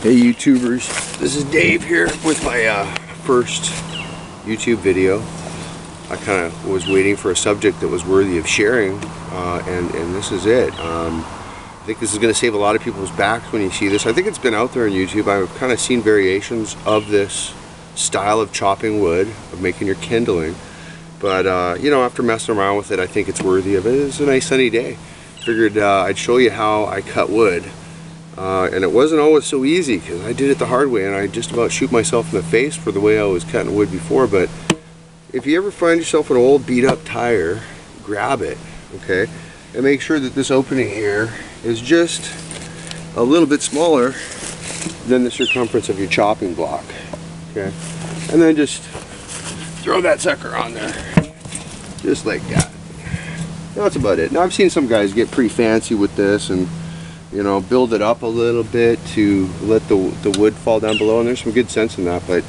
Hey YouTubers, this is Dave here with my first YouTube video. I kind of was waiting for a subject that was worthy of sharing, and this is it. I think this is going to save a lot of people's backs when you see this. I think it's been out there on YouTube. I've kind of seen variations of this style of chopping wood, of making your kindling. But you know, after messing around with it, I think it's worthy of it. It's a nice sunny day. Figured I'd show you how I cut wood. And it wasn't always so easy because I did it the hard way and I just about shoot myself in the face for the way I was cutting wood before. But if you ever find yourself an old beat up tire, grab it, okay, and make sure that this opening here is just a little bit smaller than the circumference of your chopping block, okay, and then just throw that sucker on there just like that. That's about it. Now I've seen some guys get pretty fancy with this and, you know, build it up a little bit to let the wood fall down below, and there's some good sense in that, but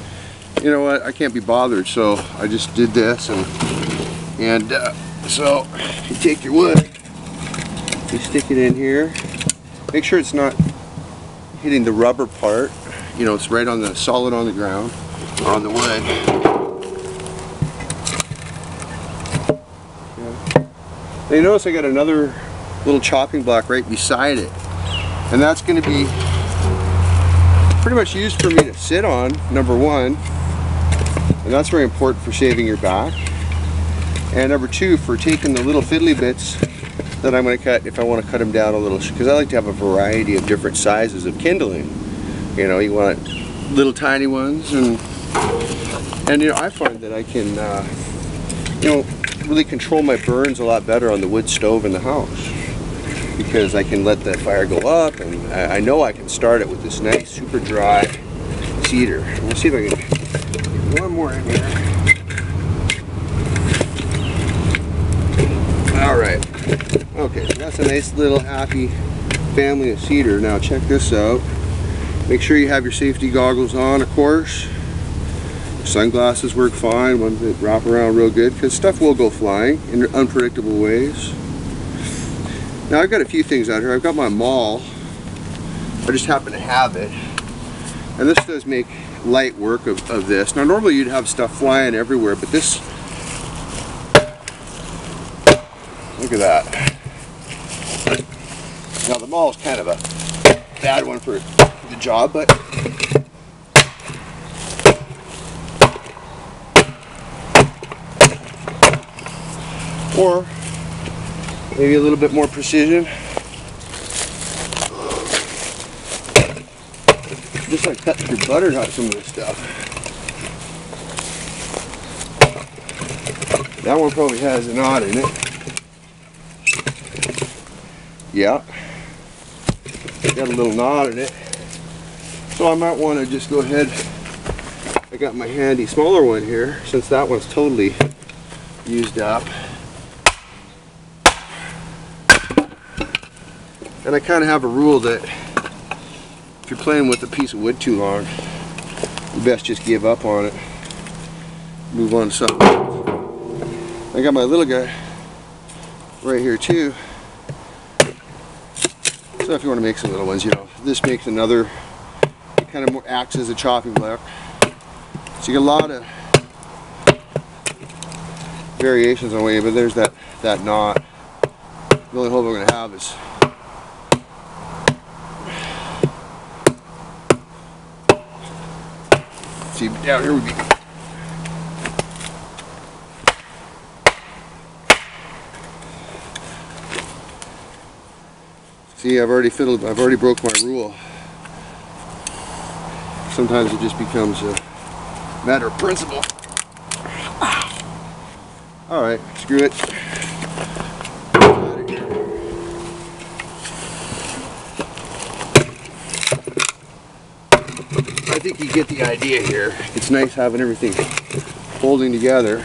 you know what, I can't be bothered, so I just did this. So you take your wood, you stick it in here, make sure it's not hitting the rubber part, you know, it's right on the solid on the ground or on the wood. Okay. Now you notice I got another little chopping block right beside it. And that's going to be pretty much used for me to sit on, number one. And that's very important for saving your back. And number two, for taking the little fiddly bits that I'm going to cut if I want to cut them down a little. Because I like to have a variety of different sizes of kindling. You know, you want little tiny ones. And you know, I find that I can, you know, really control my burns a lot better on the wood stove in the house, because I can let the fire go up, and I know I can start it with this nice super dry cedar. Let's see if I can get one more in here. Alright, okay, so that's a nice little happy family of cedar. Now check this out. Make sure you have your safety goggles on, of course. Sunglasses work fine, ones that wrap around real good, because stuff will go flying in unpredictable ways. Now I've got a few things out here. I've got my maul. I just happen to have it. And this does make light work of this. Now normally you'd have stuff flying everywhere, but this, look at that. Now the maul is kind of a bad one for the job, but or maybe a little bit more precision. Just like cutting through butter, not some of this stuff. That one probably has a knot in it. Yeah. Got a little knot in it. So I might want to just go ahead. I got my handy smaller one here, since that one's totally used up. And I kind of have a rule that if you're playing with a piece of wood too long, you best just give up on it. Move on to something. I got my little guy right here too. So if you want to make some little ones, you know, this makes another, it kind of more acts as a chopping block. So you get a lot of variations on way, but there's that knot. The only hope I'm going to have is see, down here would be. See, I've already broke my rule. Sometimes it just becomes a matter of principle. Alright, screw it. I think you get the idea here. It's nice having everything folding together.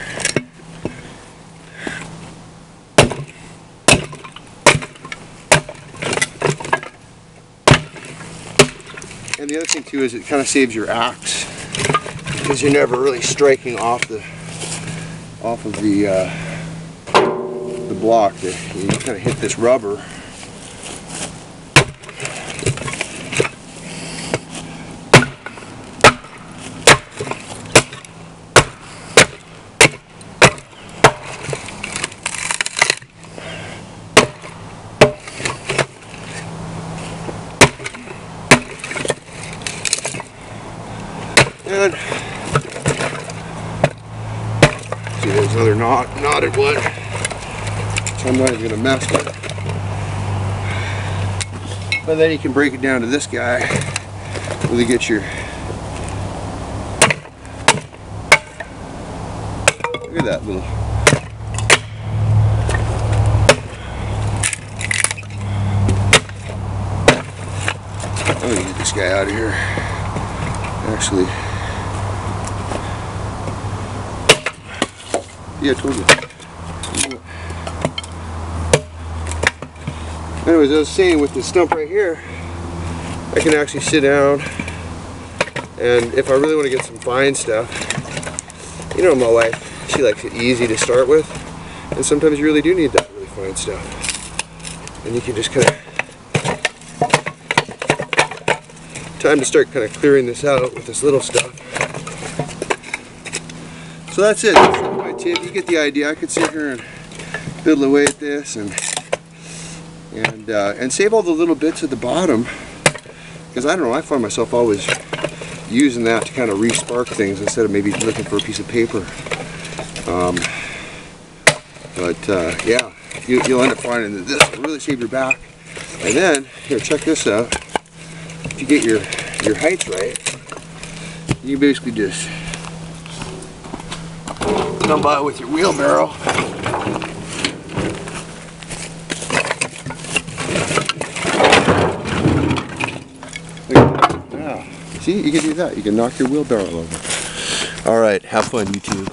And the other thing too is it kind of saves your axe, because you're never really striking off the block. You kind of hit this rubber. good. See, there's another knotted one, which I'm not even going to mess with. But then you can break it down to this guy, really get your, look at that little, I'm going to get this guy out of here. Actually, yeah, I told you. Anyways, I was saying with this stump right here, I can actually sit down, and if I really want to get some fine stuff, you know, my wife, she likes it easy to start with, and sometimes you really do need that really fine stuff. And you can just kind of, time to start kind of clearing this out with this little stuff. So that's it. That's my tip. You get the idea. I could sit here and fiddle away at this and save all the little bits at the bottom, because I don't know, I find myself always using that to kind of re-spark things instead of maybe looking for a piece of paper. Yeah, you'll end up finding that this will really save your back. And then, here, check this out. If you get your heights right, you basically just come by with your wheelbarrow. Yeah. See, you can do that. You can knock your wheelbarrow over. All right, have fun, YouTube.